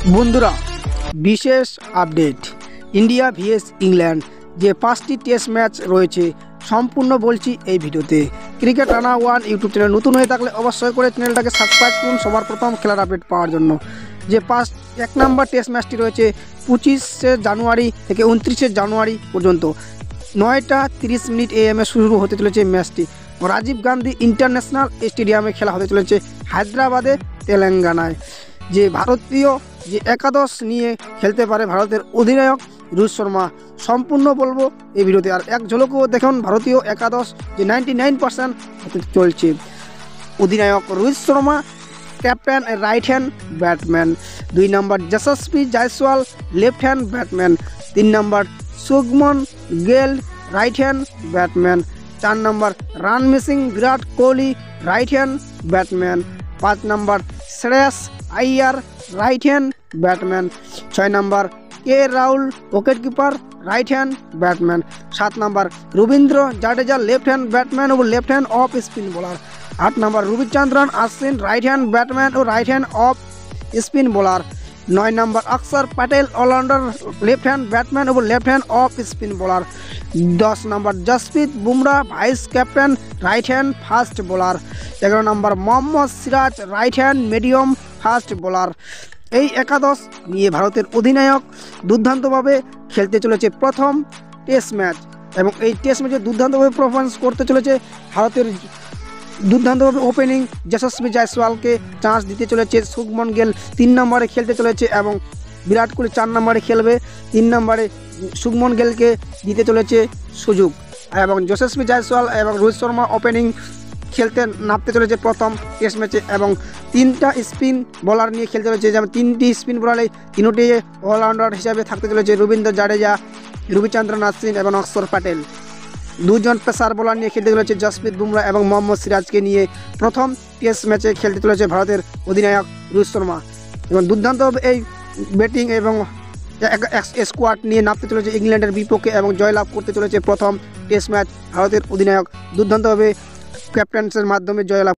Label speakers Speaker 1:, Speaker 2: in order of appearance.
Speaker 1: বন্ধুরা, বিশেষ update. India VS England যে 5টি টেস্ট ম্যাচ রয়েছে সম্পূর্ণ বলছি এই ভিডিওতে। Cricket Rana one YouTube channel নতুন হয়ে থাকলে অবশ্যই করে চ্যানেলটাকে সাবস্ক্রাইব করুন সবার প্রথম খেলার আপডেট পাওয়ার জন্য। যে 1 নম্বর টেস্ট ম্যাচটি রয়েছে 25শে জানুয়ারি থেকে 29শে জানুয়ারি পর্যন্ত 9টা 30 মিনিট AM শুরু হতে চলেছে ম্যাচটি। রাজীব গান্ধী ইন্টারন্যাশনাল স্টেডিয়ামে খেলা হতে চলেছে হায়দ্রাবাদে, তেলেঙ্গানায়। যে ভারতীয় যে একাদশ নিয়ে খেলতে পারে ভারতের অধিনায়ক রোহিত শর্মা, সম্পূর্ণ বলবো এই ভিডিওতে। আর এক ঝলকও দেখুন ভারতীয় একাদশ যে 99% হতে চলছে। অধিনায়ক Rohit Sharma, captain right hand batman. 2 number Yashasvi Jaiswal left hand batman. 3 number Shubman Gill right hand batman. 4 number run machine Virat Kohli right hand batman. 5 number Shreyas Iyer right hand batman. 6 number K Rahul wicketkeeper right hand batman. 7 number Ravindra Jadeja left hand batman ও left hand off spin bowler. 8 number Ravichandran Ashwin right hand batman ও right hand off spin bowler. 9 number Axar Patel allrounder left hand batman ও left hand off spin bowler. 10 number Jasprit Bumrah vice captain right hand fast bowler. 11 number Mohammed Siraj right hand medium fast bowler. এই একাদশ নিয়ে ভারতের অধিনায়ক দুর্দান্তভাবে খেলতে চলেছে প্রথম টেস্ট ম্যাচ, এবং এই টেস্ট ম্যাচে দুর্দান্তভাবে পারফরমেন্স করতে চলেছে ভারতের দুর্দান্তভাবে ওপেনিং যশস্বী জয়সওয়ালকে চান্স দিতে চলেছে। শুভমন গিল 3 নম্বরে খেলতে চলেছে এবং বিরাট কোহলি 4 নম্বরে খেলবে। 3 নম্বরে শুভমন গিলকে দিতে চলেছে সুযোগ, এবং যশস্বী জয়সওয়াল এবং রোহিত শর্মা ওপেনিং খেলতে নামতে চলেছে প্রথম টেস্ট ম্যাচে, এবং 3টা স্পিন বোলার নিয়ে খেলতে চলেছে। যেমন 3টি স্পিন বোলারে 3টি অলরাউন্ডার হিসাবে থাকতে চলেছে রবীন্দ্র জাডেজা, রবিচন্দ্রন আশ্বিন এবং অক্ষর প্যাটেল। 2 জন পেসার বোলার নিয়ে খেলতে চলেছে জসপ্রীত বুমরা এবং মোহাম্মদ সিরাজকে নিয়ে প্রথম টেস্ট ম্যাচে খেলতে চলেছে ভারতের অধিনায়ক রোহিত শর্মা। এবং দুর্দান্ত এই ব্যাটিং এবং স্কোয়াড নিয়ে নামতে চলেছে ইংল্যান্ডের বিপক্ষে এবং জয়লাভ করতে চলেছে প্রথম টেস্ট ম্যাচ। ভারতের অধিনায়ক দুর্দান্তভাবে ক্যাপ্টেন্সের মাধ্যমে জয়লাভ